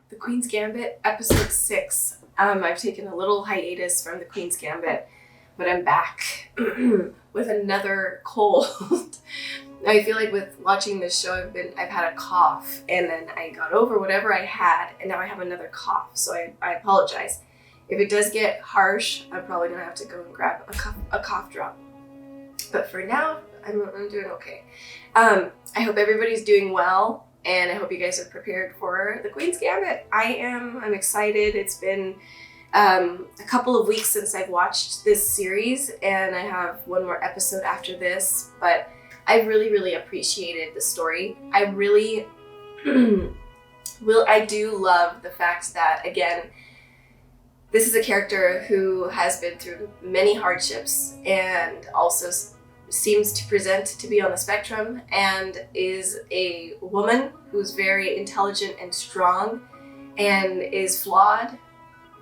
The Queen's Gambit, episode 6. I've taken a little hiatus from The Queen's Gambit, but I'm back with another cold. I feel like with watching this show, I've had a cough, and then I got over whatever I had, and now I have another cough, so I apologize. If it does get harsh, I'm probably gonna have to go and grab a cough drop. But for now, I'm doing okay. I hope everybody's doing well. And I hope you guys are prepared for The Queen's Gambit. I'm excited. It's been a couple of weeks since I've watched this series, and I have one more episode after this, but I really, really appreciated the story. I really I do love the fact that, again, this is a character who has been through many hardships and also seems to present to be on the spectrum, and is a woman who's very intelligent and strong and is flawed.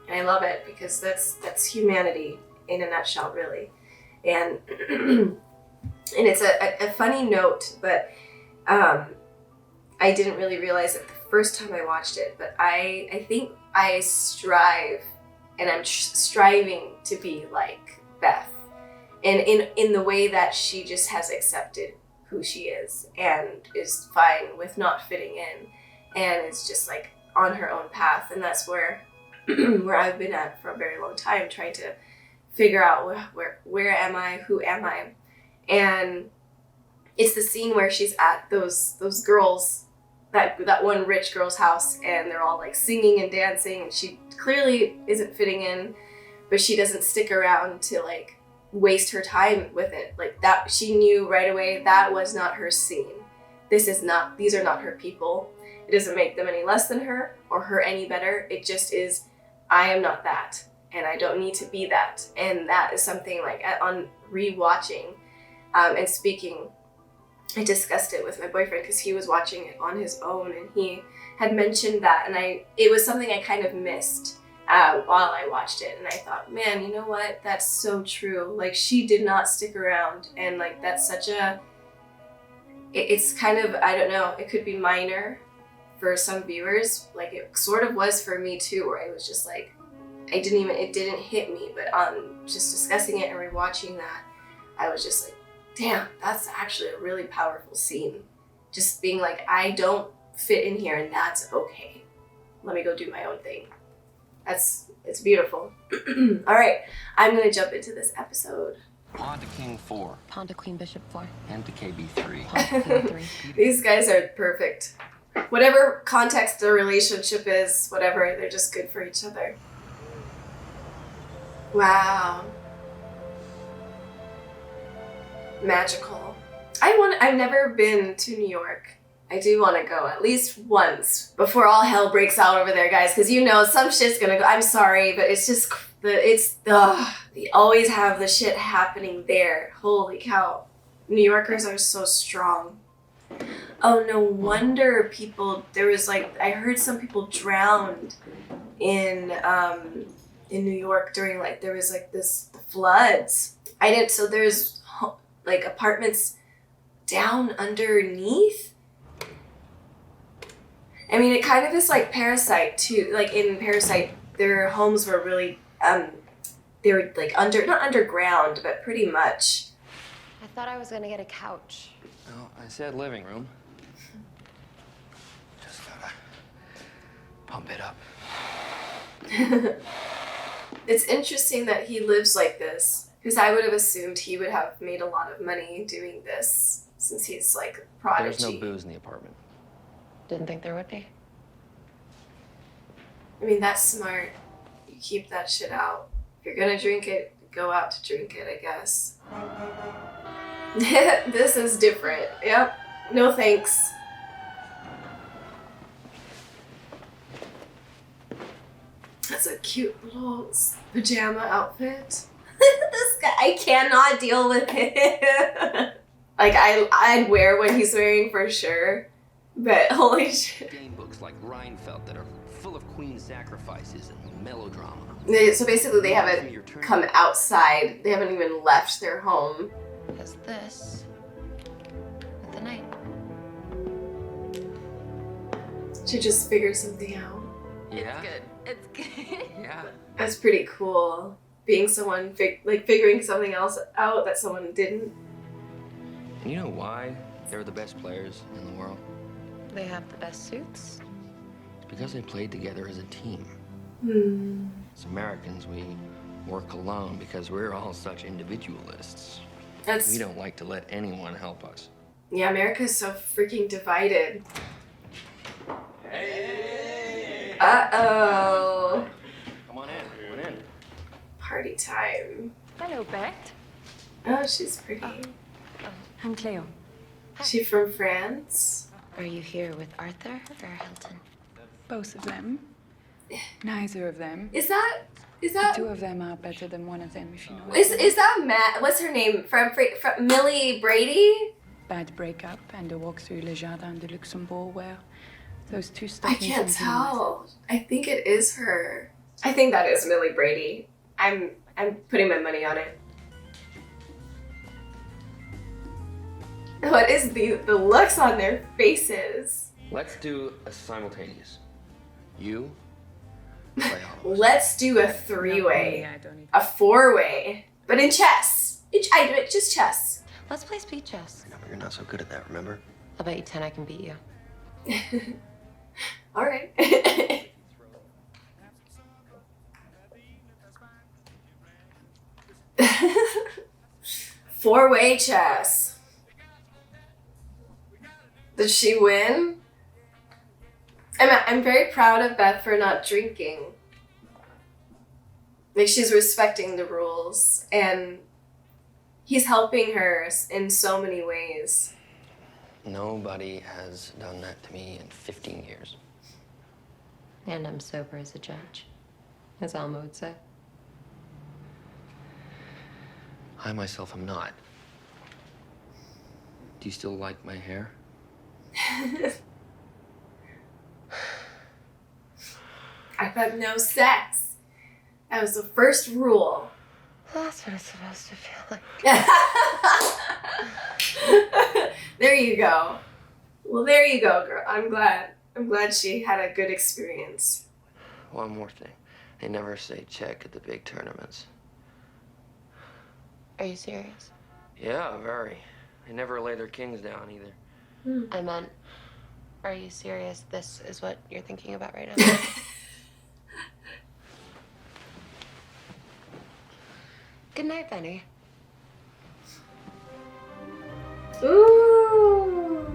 And I love it because that's humanity in a nutshell, really. And and it's a funny note, but I didn't really realize it the first time I watched it, but I think I strive, and I'm striving to be like Beth. And in the way that she just has accepted who she is and is fine with not fitting in, and is just like on her own path. And that's where I've been at for a very long time, trying to figure out where am I, who am I. And it's the scene where she's at those girls, that one rich girl's house, and they're all like singing and dancing, and she clearly isn't fitting in, but she doesn't stick around to like waste her time with it. Like that, she knew right away that was not her scene. These are not her people. It doesn't make them any less than her or her any better. It just is, I am not that, and I don't need to be that. And that is something like on rewatching and speaking, I discussed it with my boyfriend because he was watching it on his own, and he had mentioned that, and it was something I kind of missed while I watched it, and I thought, man, you know what? That's so true. Like, she did not stick around, and like that's such a. It's kind of, I don't know. It could be minor for some viewers, like it sort of was for me too, where I was just like, it didn't hit me, but on just discussing it and rewatching that, I was just like, damn, that's actually a really powerful scene. Just being like, I don't fit in here, and that's okay. Let me go do my own thing. It's beautiful. All right, I'm gonna jump into this episode. Pawn to king 4. Pawn to queen bishop 4. And to KB3. Pawn to queen 3. These guys are perfect. Whatever context their relationship is, whatever, they're just good for each other. Wow. Magical. I've never been to New York. I do want to go at least once before all hell breaks out over there, guys, because some shit's gonna go. I'm sorry, but it's just they always have the shit happening there. Holy cow. New Yorkers are so strong. Oh, no wonder I heard some people drowned in New York during there was the floods. So there's like apartments down underneath. I mean, it kind of is like Parasite too. Like in Parasite, their homes were really, they were like not underground, but pretty much. I thought I was gonna get a couch. No, I said living room. Just gotta pump it up. It's interesting that he lives like this, because I would have assumed he would have made a lot of money doing this, since he's like a prodigy. There's no booze in the apartment. Didn't think there would be. I mean, that's smart. You keep that shit out. If you're gonna drink it, go out to drink it, I guess. This is different. Yep. No thanks. That's a cute little pajama outfit. This guy, I cannot deal with him. Like, I'd wear what he's wearing for sure. But holy shit. Game books like Reinfeldt that are full of queen sacrifices and melodrama. So basically they haven't come outside. They haven't even left their home. Because this at the night. She just figured something out. Yeah? It's good. It's good. Yeah. That's pretty cool. Being someone, figuring something else out that someone didn't. And you know why they're the best players in the world? They have the best suits. It's because they played together as a team. Hmm. As Americans, we work alone because we're all such individualists. That's We don't like to let anyone help us. yeah. America's so freaking divided. Hey! Uh-oh. Come on in. Come on in. Party time. Hello, Beth. Oh, she's pretty. I'm Cleo. She from France? Are you here with Arthur or Hilton? Both of them. Neither of them. Is that Two of them are better than one of them, if you know. is that Matt? What's her name? From Millie Brady? Bad breakup and a walk through Le Jardin de Luxembourg where those two I stuck in can't something tell. I think it is her. I think that is Millie Brady. I'm putting my money on it. What is the looks on their faces? Let's do a simultaneous. You play all of us. Let's do a with. three-way, Yeah, I don't need. a four-way, but in chess. I do it just chess. Let's play speed chess. No, but you're not so good at that, remember? I'll bet you 10 I can beat you. All right. Four-way chess. Did she win? I'm very proud of Beth for not drinking. Like, she's respecting the rules, and he's helping her in so many ways. Nobody has done that to me in 15 years. And I'm sober as a judge, as Alma would say. I myself am not. Do you still like my hair? I've had no sex. That was the first rule. That's what it's supposed to feel like. There you go. Well, there you go, girl. I'm glad she had a good experience. One more thing. They never say check at the big tournaments. Are you serious? Yeah, very. They never lay their kings down either. I meant, are you serious? This is what you're thinking about right now? Good night, Benny. Ooh.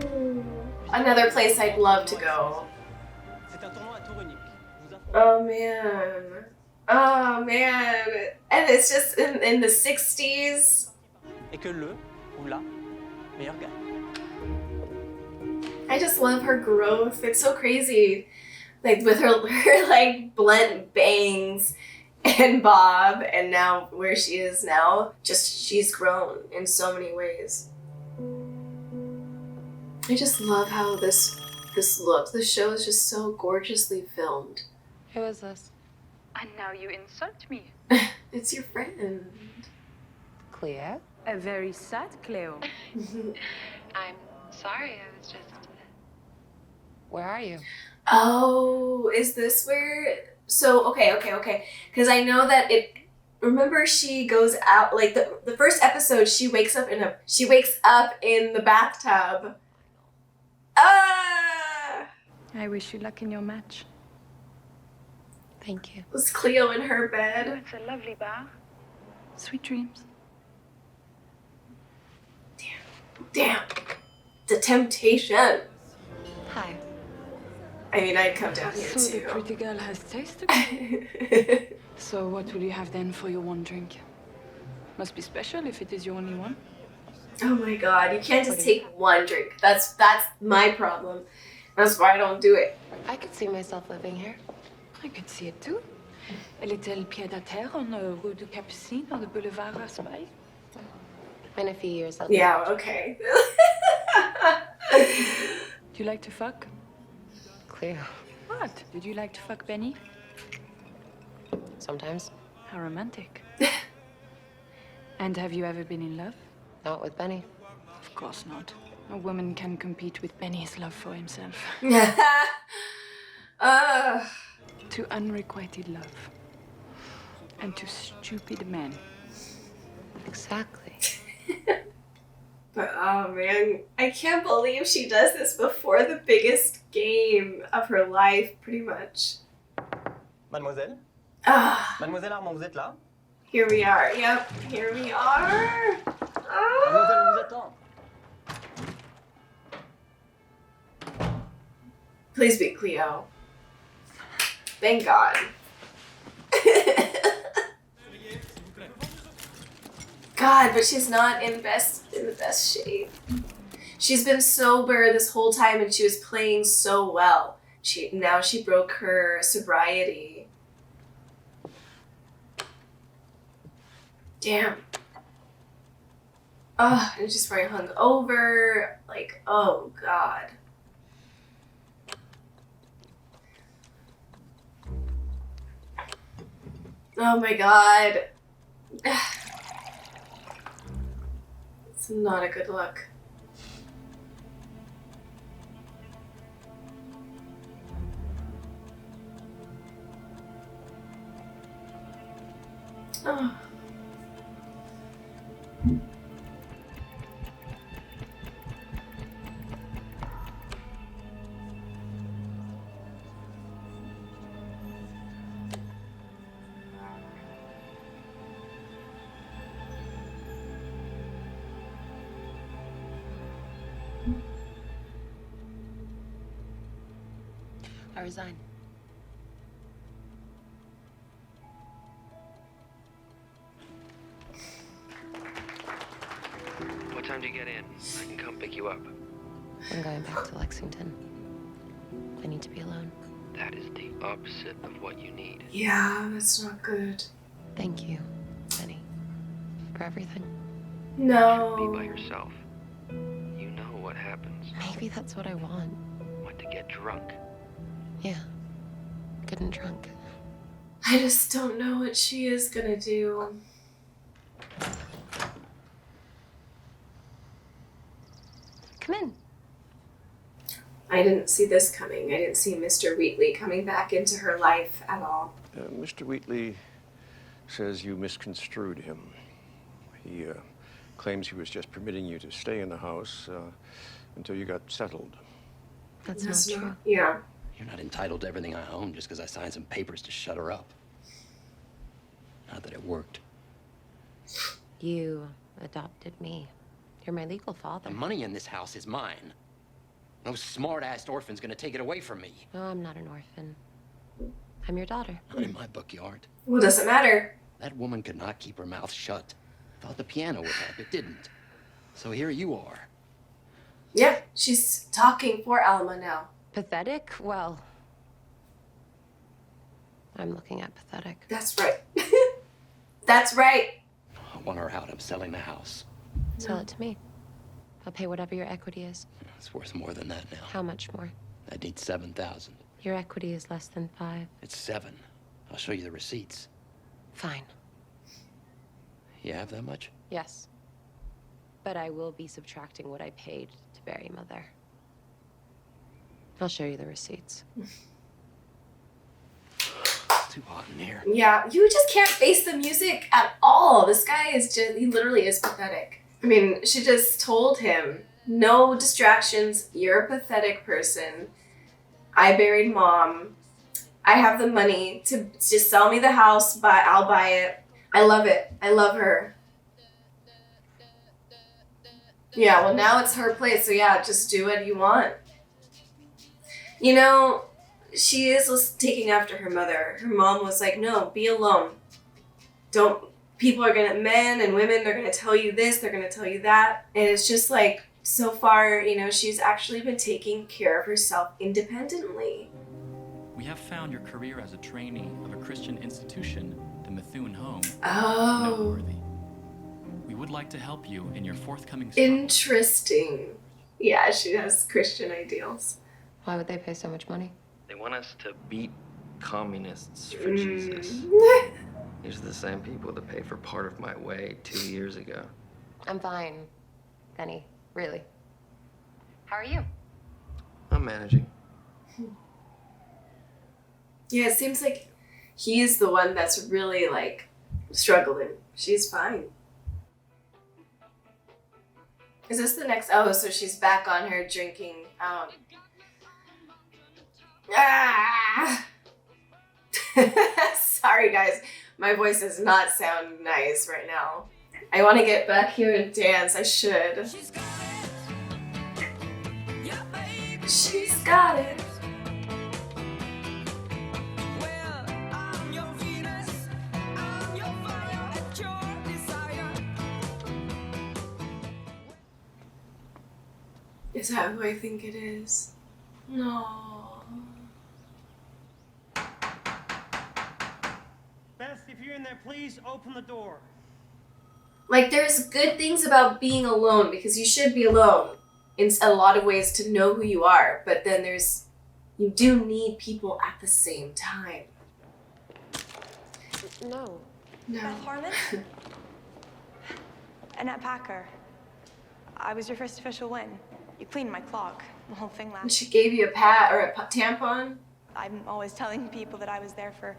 Another place I'd love to go. Oh man. Oh man. And it's just in the 60s. Et que le ou la meilleur gagne. I just love her growth. It's so crazy. Like with her like blunt bangs and bob, and now where she is now, just she's grown in so many ways. I just love how this looks. The show is just so gorgeously filmed. Who is this? And now you insult me. It's your friend. Cleo? A very sad Cleo. I'm sorry, I was just... Where are you? Oh, is this where? So okay. Because I know that it. Remember, she goes out like the first episode. She wakes up in the bathtub. Ah! I wish you luck in your match. Thank you. Was Cleo in her bed? It's a lovely bar. Sweet dreams. Damn, the temptation. Hi. I mean, I'd come down here So the too. pretty girl has tasted it. So what will you have then for your one drink? Must be special if it is your only one. Oh my god, you can't just take one drink. That's my problem. That's why I don't do it. I could see myself living here. I could see it too. Elle était le pied à terre en rue de Capucine, dans le boulevard Raspail. In a few years, I'll... Yeah, okay. Do you like to fuck? Cleo. What? Did you like to fuck Benny? Sometimes. How romantic. And have you ever been in love? Not with Benny. Of course not. A woman can compete with Benny's love for himself. to unrequited love. And to stupid men. Exactly. But oh man, I can't believe she does this before the biggest game of her life, pretty much. Mademoiselle? Ah, Mademoiselle Armand, vous êtes là? here we are. Yep, here we are. Mademoiselle, on Ah. vous attend. Please be Cleo. Thank God. God, but she's not in the best shape. She's been sober this whole time and she was playing so well. Now she broke her sobriety. Damn. Oh, and she's very hungover. Like, oh God. Oh my God. It's not a good look. Oh. I resign. What time do you get in? I can come pick you up. I'm going back to Lexington. I need to be alone. That is the opposite of what you need. Yeah, that's not good. Thank you, Benny, for everything. No. Be by yourself. You know what happens. Maybe that's what I want. Want to get drunk. Yeah, good and drunk. I just don't know what she is gonna do. Come in. I didn't see this coming. I didn't see Mr. Wheatley coming back into her life at all. Mr. Wheatley says you misconstrued him. He claims he was just permitting you to stay in the house until you got settled. That's not true. Yeah. You're not entitled to everything I own just because I signed some papers to shut her up. Not that it worked. You adopted me. You're my legal father. The money in this house is mine. No smart-assed orphan's gonna take it away from me. No, I'm not an orphan. I'm your daughter. Not in my book, you aren't. Well, doesn't matter. That woman could not keep her mouth shut. Thought the piano would help. It didn't. So here you are. Yep, she's talking for Alma now. Pathetic? Well, I'm looking at pathetic. That's right. That's right. I want her out. I'm selling the house. Sell it to me. I'll pay whatever your equity is. It's worth more than that now. How much more? I need 7,000. Your equity is less than 5. It's 7. I'll show you the receipts. Fine. You have that much? Yes. But I will be subtracting what I paid to bury Mother. I'll show you the receipts. It's too hot in here. Yeah, you just can't face the music at all. This guy is he literally is pathetic. I mean, she just told him, no distractions, you're a pathetic person. I buried Mom. I have the money to just sell me the house, but I'll buy it. I love it. I love her. Yeah, well now it's her place, so yeah, just do what you want. You know, she is taking after her mother. Her mom was like, no, be alone. People are gonna, men and women, they're gonna tell you this, they're gonna tell you that. And it's just like, so far, you know, she's actually been taking care of herself independently. We have found your career as a trainee of a Christian institution, the Methuen Home, Oh, noteworthy. We would like to help you in your forthcoming struggle. interesting. Yeah, she has Christian ideals. Why would they pay so much money? They want us to beat communists for Jesus. These are the same people that paid for part of my way 2 years ago. I'm fine, Benny. Really. How are you? I'm managing. Yeah, it seems like he's the one that's really like struggling. She's fine. Is this the next? Oh, so she's back on her drinking. Sorry, guys. My voice does not sound nice right now. I want to get back here and dance. I should. She's got it. Is that who I think it is? No. Beth, if you're in there, please open the door. Like, there's good things about being alone, because you should be alone in a lot of ways to know who you are, but then you do need people at the same time. No. Beth Harmon? Annette Packer. I was your first official win. You cleaned my clock. The whole thing And lasted. she gave you a pad or a tampon? I'm always telling people that I was there for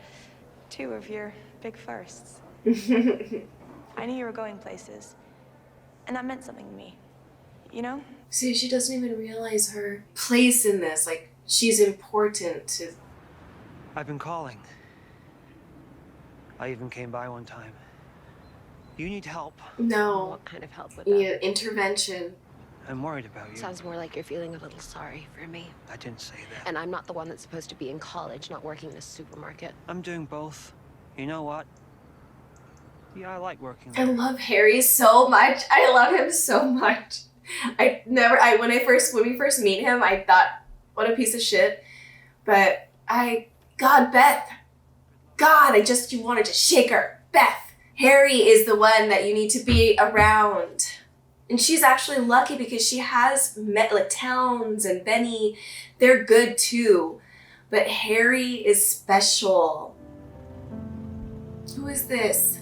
2 of your big firsts. I knew you were going places, and that meant something to me. You know? See, she doesn't even realize her place in this. Like, she's important to... I've been calling. I even came by one time. You need help. No. What kind of help with You that? need intervention. I'm worried about you. Sounds more like you're feeling a little sorry for me. I didn't say that. And I'm not the one that's supposed to be in college, not working in a supermarket. I'm doing both. You know what? Yeah, I like working I there. love Harry so much. I love him so much. When we first meet him, I thought, what a piece of shit. But God, Beth. God, you wanted to shake her. Beth. Harry is the one that you need to be around. And she's actually lucky because she has met, like, Towns and Benny. They're good too. But Harry is special. Who is this?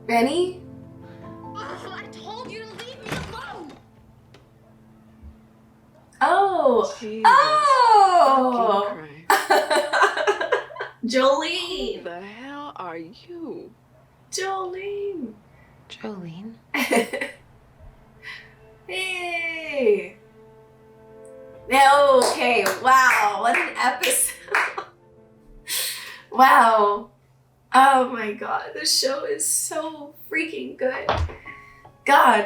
Benny? Oh, I told you to leave me alone! Oh! Jeez. Oh! Fucking Jolene! Who the hell are you? Jolene! Jolene? Hey! Okay, wow, what an episode. Wow. Oh my god, this show is so freaking good. God,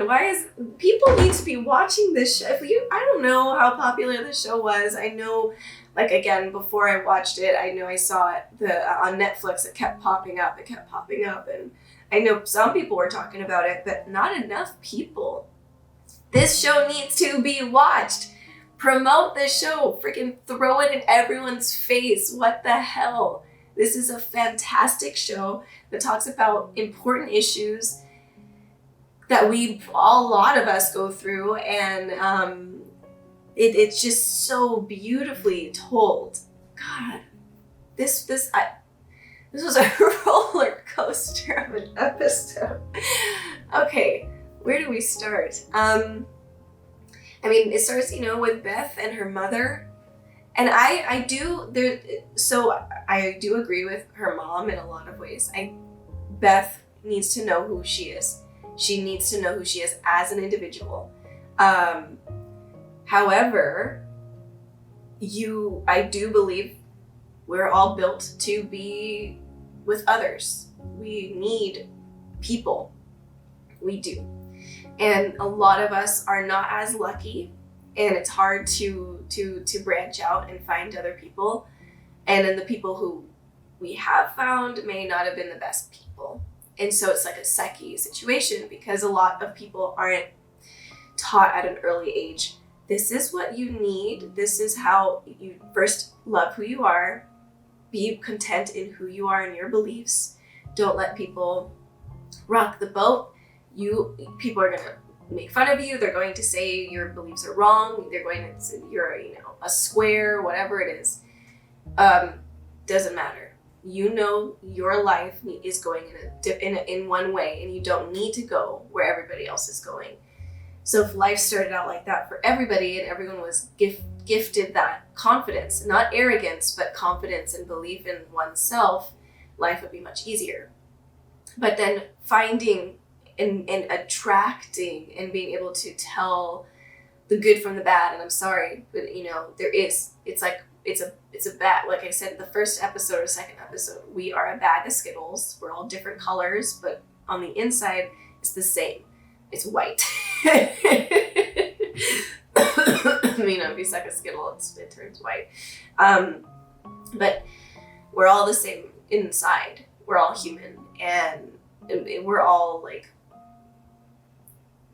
people need to be watching this show. I don't know how popular the show was. I know, like, again, before I watched it, I know I saw it on Netflix. It kept popping up, and I know some people were talking about it, but not enough people. This show needs to be watched. Promote this show. Freaking throw it in everyone's face. What the hell? This is a fantastic show that talks about important issues that a lot of us go through, and it's just so beautifully told. God, this was a roller coaster of an episode. Okay, where do we start? It starts, with Beth and her mother. And I do agree with her mom in a lot of ways. Beth needs to know who she is. She needs to know who she is as an individual. However, I do believe we're all built to be with others. We need people. We do. And a lot of us are not as lucky, and it's hard to branch out and find other people. And then the people who we have found may not have been the best people. And so it's like a sucky situation, because a lot of people aren't taught at an early age, this is what you need. This is how you first love who you are. Be content in who you are and your beliefs. Don't let people rock the boat. People are gonna make fun of you. They're going to say your beliefs are wrong. They're going to say you're, a square, whatever it is. Doesn't matter. Your life is going in one way, and you don't need to go where everybody else is going. So if life started out like that for everybody, and everyone was gifted that confidence, not arrogance, but confidence and belief in oneself, life would be much easier. But then finding and attracting and being able to tell the good from the bad, and I'm sorry, but it's a bad, like I said, the first episode or second episode, we are a bag of Skittles. We're all different colors, but on the inside, it's the same. It's white. If you suck a Skittle, it turns white. But we're all the same inside. We're all human, and we're all like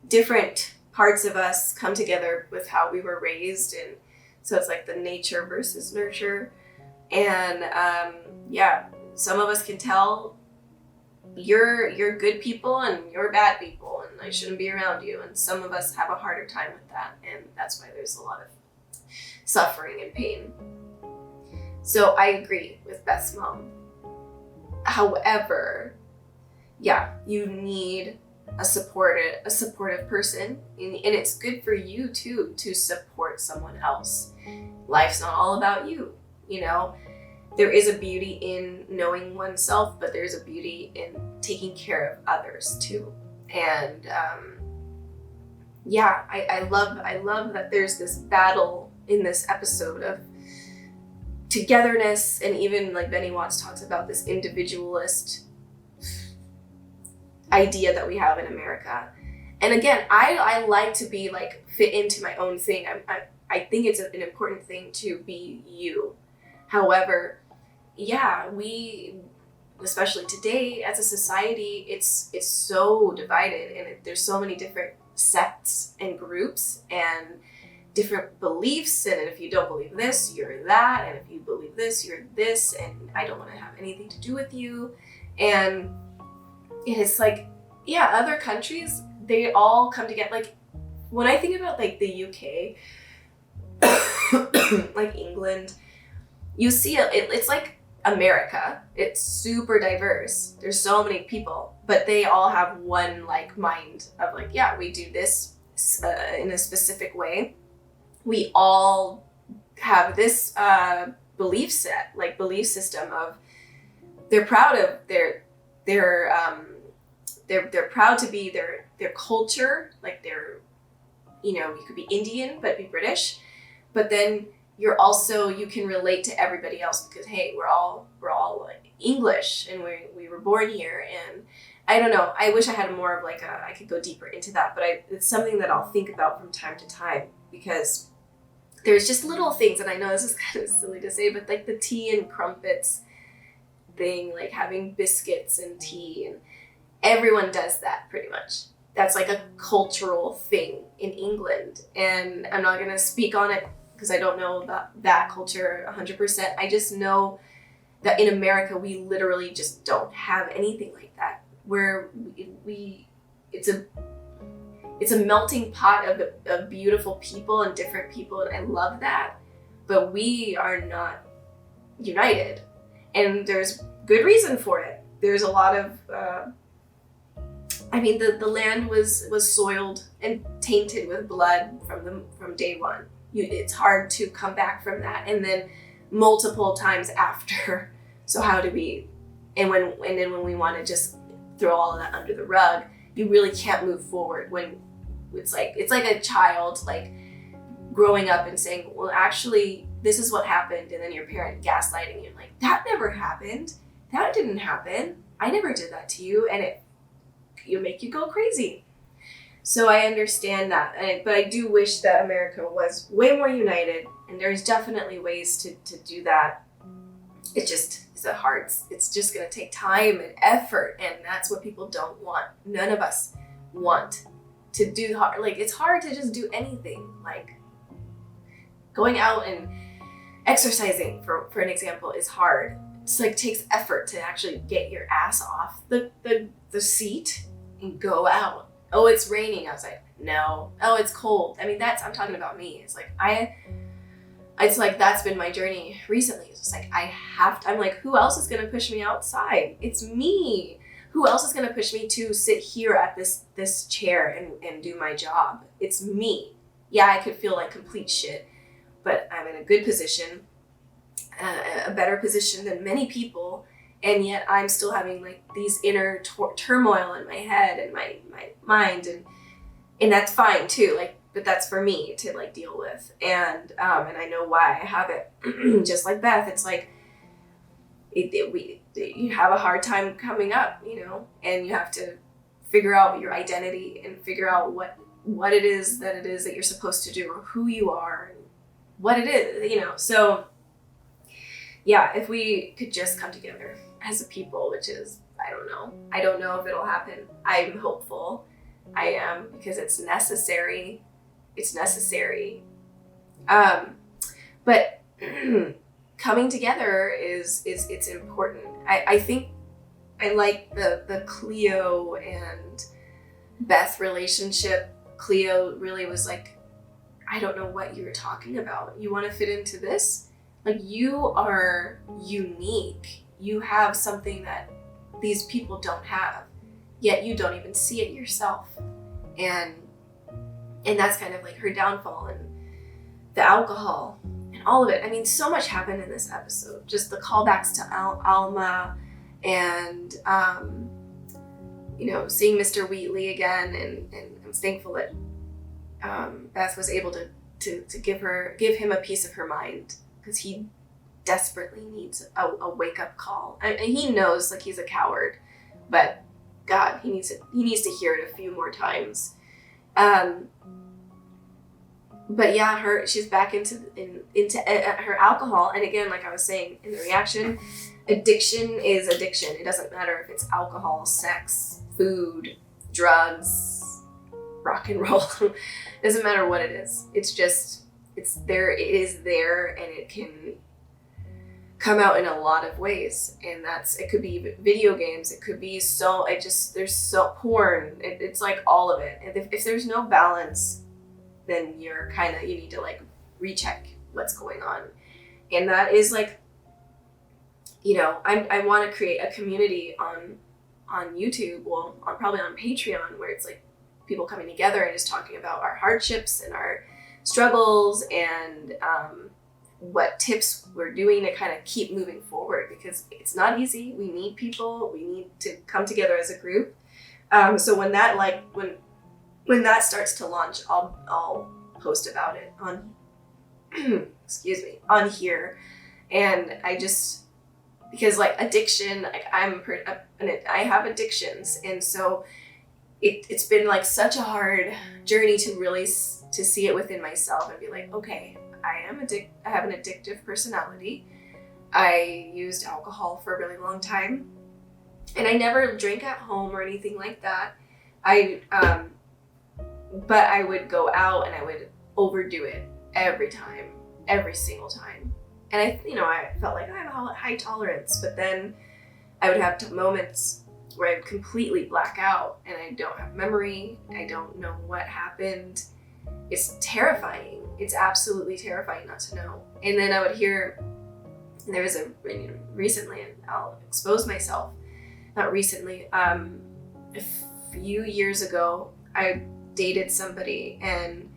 different parts of us come together with how we were raised, and so it's like the nature versus nurture. And some of us can tell you're good people and you're bad people, and I shouldn't be around you. And some of us have a harder time with that, and that's why there's a lot of suffering and pain. So I agree with Beth's mom. However, you need a supportive person, and it's good for you too to support someone else. Life's not all about you, There is a beauty in knowing oneself, but there's a beauty in taking care of others too. And I love that there's this battle in this episode of togetherness, and even like Benny Watts talks about this individualist idea that we have in America. And again, I like to be like fit into my own thing. I think it's an important thing to be you. However, we, especially today as a society, it's so divided, and there's so many different sects and groups and different beliefs. And if you don't believe this, you're that. And if you believe this, you're this. And I don't want to have anything to do with you. And it's like, other countries, they all come together. Like when I think about like the UK, like England, you see it's like America. It's super diverse. There's so many people, but they all have one like mind of like, we do this in a specific way. We all have this belief system of they're proud of they're proud to be their culture, like they're, you could be Indian but be British, but then you can relate to everybody else because hey, we're all like English, and we were born here. And I don't know, I wish I had more of like I could go deeper into that, but it's something that I'll think about from time to time, because there's just little things, and I know this is kind of silly to say, but like the tea and crumpets thing, like having biscuits and tea, and everyone does that pretty much. That's like a cultural thing in England, and I'm not going to speak on it because I don't know about that culture 100%. I just know that in America, we literally just don't have anything like that, where it's a melting pot of beautiful people and different people, and I love that. But we are not united, and there's good reason for it. There's a lot of, the land was soiled and tainted with blood from day one. It's hard to come back from that, and then multiple times after. So how do we? And then when we want to just throw all of that under the rug, you really can't move forward when it's like a child like growing up and saying, well, actually this is what happened, and then your parent gaslighting you like, that never happened, that didn't happen, I never did that to you, and it'll make you go crazy. So I understand that, but I do wish that America was way more united, and there's definitely ways to do that. It's just going to take time and effort, and that's what people don't want. None of us want to do hard. Like, it's hard to just do anything. Like, going out and exercising, for an example, is hard. It's like takes effort to actually get your ass off the seat and go out. Oh, it's raining outside. No. Oh, it's cold. I mean, I'm talking about me. It's like that's been my journey recently. It's just like I'm like, who else is gonna push me outside? It's me. Who else is gonna push me to sit here at this chair and do my job? It's me. Yeah, I could feel like complete shit, but I'm in a good position, a better position than many people, and yet I'm still having like these inner turmoil in my head and my mind, and that's fine too, like, but that's for me to like deal with, and I know why I have it. Just like Beth, it's like you have a hard time coming up, you know, and you have to figure out your identity and figure out what it is that you're supposed to do, or who you are and what it is, you know. So yeah, if we could just come together as a people, which is, I don't know if it'll happen. I'm hopeful. I am, because it's necessary. But coming together is it's important. I think I like the Cleo and Beth relationship. Cleo really was like, I don't know what you're talking about. You want to fit into this? Like, you are unique. You have something that these people don't have, yet you don't even see it yourself. And that's kind of like her downfall, and the alcohol and all of it. I mean, so much happened in this episode. Just the callbacks to Alma, and you know, seeing Mr. Wheatley again, and I'm thankful that Beth was able to give him a piece of her mind, because he desperately needs a wake-up call. And he knows, like, he's a coward, but God, he needs to hear it a few more times. But yeah, she's back into her alcohol. And again, like I was saying in the reaction, addiction is addiction. It doesn't matter if it's alcohol, sex, food, drugs, rock and roll. It doesn't matter what it is. It's just, it's there. It is there, and it can come out in a lot of ways. And it could be video games. It could be there's so porn. It's like all of it. And if there's no balance, then you need to like recheck what's going on. And that is like, you know, I want to create a community on YouTube, probably on Patreon, where it's like people coming together and just talking about our hardships and our struggles, and what tips we're doing to kind of keep moving forward, because it's not easy. We need people. We need to come together as a group. So when that starts to launch, I'll post about it on on here. And because like addiction, like I have addictions, and so it's been like such a hard journey to really to see it within myself and be like, okay, I have an addictive personality. I used alcohol for a really long time, and I never drank at home or anything like that. But I would go out and I would overdo it every single time. And I felt like I have a high tolerance, but then I would have moments where I would completely black out, and I don't have memory. I don't know what happened. It's terrifying. It's absolutely terrifying not to know. And then I would hear, and there was recently, and I'll expose myself, not recently, a few years ago, I dated somebody, and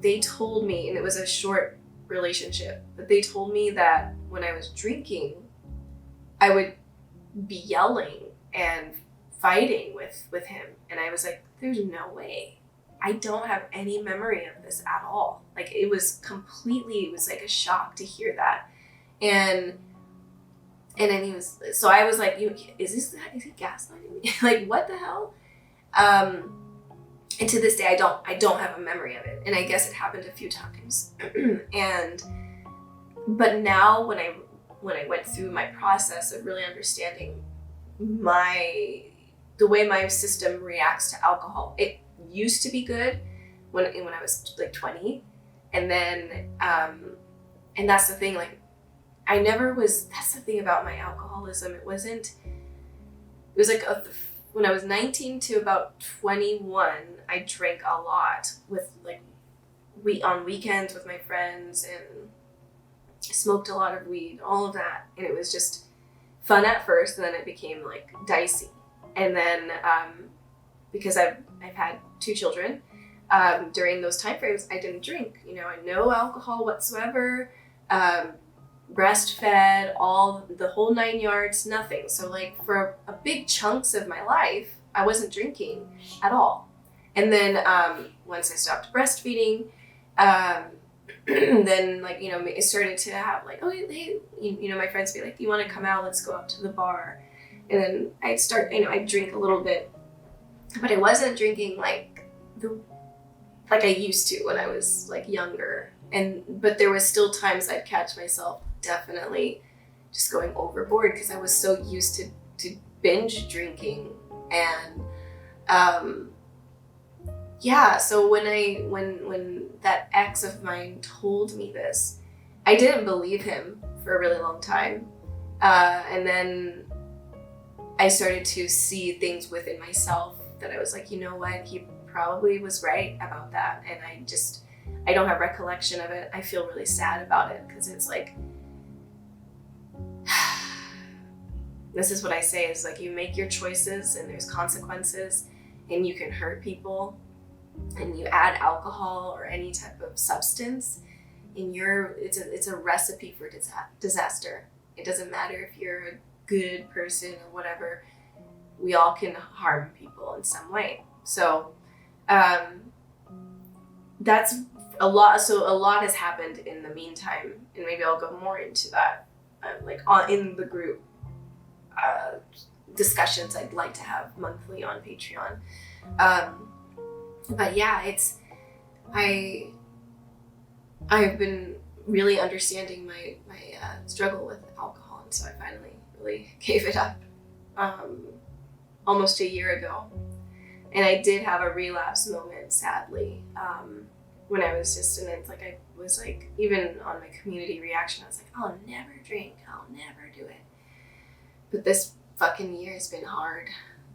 they told me, and it was a short relationship, but they told me that when I was drinking, I would be yelling and fighting with him. And I was like, there's no way. I don't have any memory of this at all. Like, it was like a shock to hear that. And then I was like, is he gaslighting me? Like, what the hell? And to this day, I don't have a memory of it. And I guess it happened a few times. But now when I went through my process of really understanding the way my system reacts to alcohol, it used to be good when I was like 20. And then, and that's the thing, like, that's the thing about my alcoholism. It was like when I was 19 to about 21, I drank a lot on weekends with my friends, and smoked a lot of weed, all of that. And it was just fun at first, and then it became like dicey. And then, because I've had 2 children, during those time frames, I didn't drink. You know, no alcohol whatsoever, breastfed, the whole 9 yards, nothing. So like for a big chunks of my life, I wasn't drinking at all. And then once I stopped breastfeeding, then like, you know, it started to have like, oh, hey, you know, my friends would be like, do you want to come out? Let's go out to the bar. And then I'd start, you know, I'd drink a little bit, but I wasn't drinking like I used to when I was like younger. But there was still times I'd catch myself definitely just going overboard because I was so used to binge drinking. And yeah, so when that ex of mine told me this, I didn't believe him for a really long time. And then I started to see things within myself that I was like, you know what, he probably was right about that. And I don't have recollection of it. I feel really sad about it because it's like, this is what I say is like, you make your choices and there's consequences and you can hurt people, and you add alcohol or any type of substance and it's a recipe for disaster. It doesn't matter if you're a good person or whatever, we all can harm people in some way. So that's a lot. So a lot has happened in the meantime, and maybe I'll go more into that in the group discussions I'd like to have monthly on Patreon. But yeah, I've been really understanding my struggle with alcohol, and so I finally really gave it up almost a year ago. And I did have a relapse moment, sadly, when I was just, and it's like I was like, even on my community reaction, I was like, I'll never drink, I'll never do it. But this fucking year has been hard,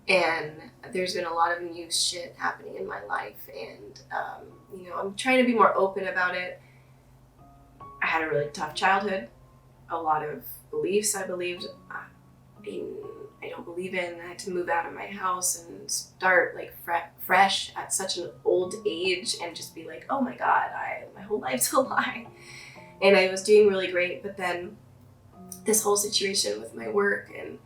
and there's been a lot of new shit happening in my life, and you know, I'm trying to be more open about it. I had a really tough childhood, a lot of beliefs I believed I don't believe in. I had to move out of my house and start like fresh at such an old age and just be like, oh my God, my whole life's a lie. And I was doing really great, but then this whole situation with my work and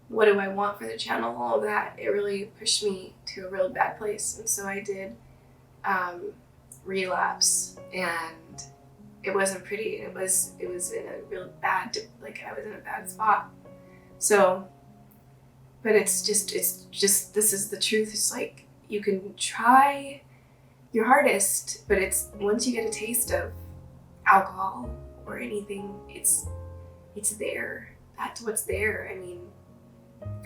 what do I want for the channel, all of that, it really pushed me to a real bad place. And so I did relapse, and it wasn't pretty. It was in a real bad, like I was in a bad spot. So, but it's just, this is the truth. It's like, you can try your hardest, but it's, once you get a taste of alcohol or anything, it's there. That's what's there. I mean,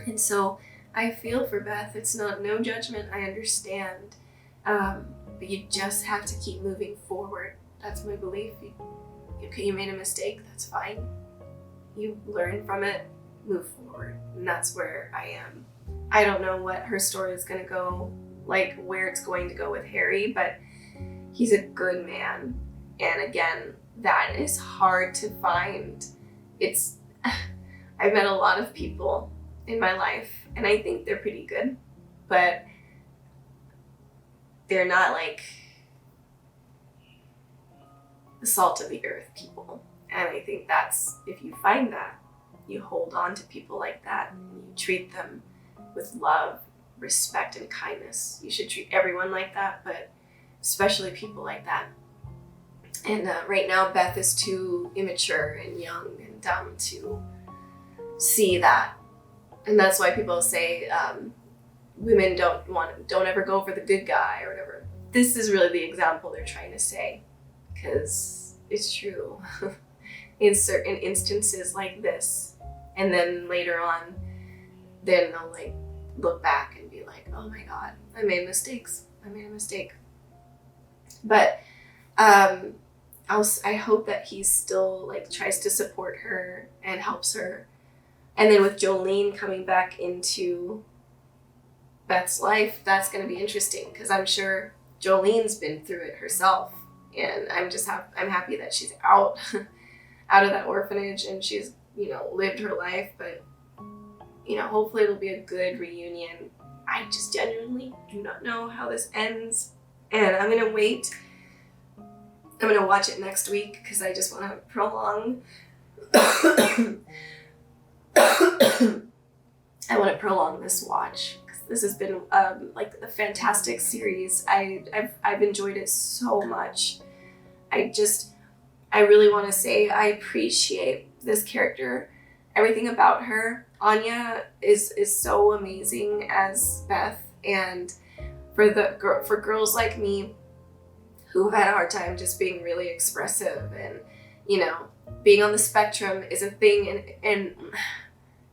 and so I feel for Beth. It's no judgment. I understand. But you just have to keep moving forward. That's my belief. Okay, you made a mistake. That's fine. You learn from it, move forward. And that's where I am. I don't know what her story is going to go, like where it's going to go with Harry, but he's a good man. And again, that is hard to find. I've met a lot of people in my life, and I think they're pretty good, but they're not like the salt of the earth people. And I think that's, if you find that, you hold on to people like that and you treat them with love, respect, and kindness. You should treat everyone like that, but especially people like that. And right now, Beth is too immature and young and dumb to see that. And that's why people say women don't ever go for the good guy or whatever. This is really the example they're trying to say, because it's true. In certain instances like this, and then later on, then they'll like look back and be like, oh my God, I made mistakes. I made a mistake. But I hope that he still like tries to support her and helps her. And then with Jolene coming back into Beth's life, that's going to be interesting, because I'm sure Jolene's been through it herself, and I'm happy that she's out of that orphanage and she's, you know, lived her life. But, you know, hopefully it'll be a good reunion. I just genuinely do not know how this ends. And I'm gonna wait. I'm gonna watch it next week because I just want to prolong. I want to prolong this watch because this has been like a fantastic series. I've enjoyed it so much. I really want to say I appreciate this character, everything about her. Anya is so amazing as Beth, and for girls like me who have had a hard time just being really expressive, and you know, being on the spectrum is a thing, and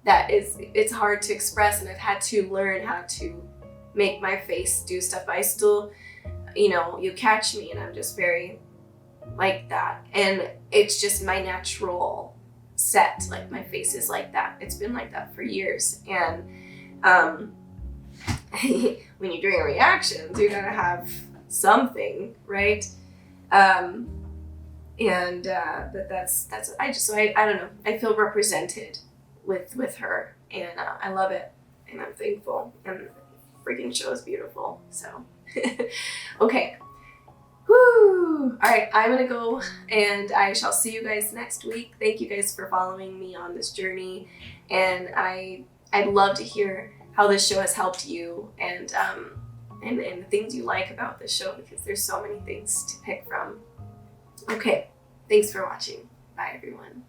that it's hard to express, and I've had to learn how to make my face do stuff, but I still, you know, you catch me and I'm just very like that, and it's just my natural set, like my face is like that. It's been like that for years, and when you're doing reactions, you gotta have something, right? But that's I don't know, I feel represented with her, and I love it, and I'm thankful, and the freaking show is beautiful. So okay. Woo! All right, I'm gonna go, and I shall see you guys next week. Thank you guys for following me on this journey, and I'd love to hear how this show has helped you, and the things you like about this show, because there's so many things to pick from. Okay, thanks for watching. Bye, everyone.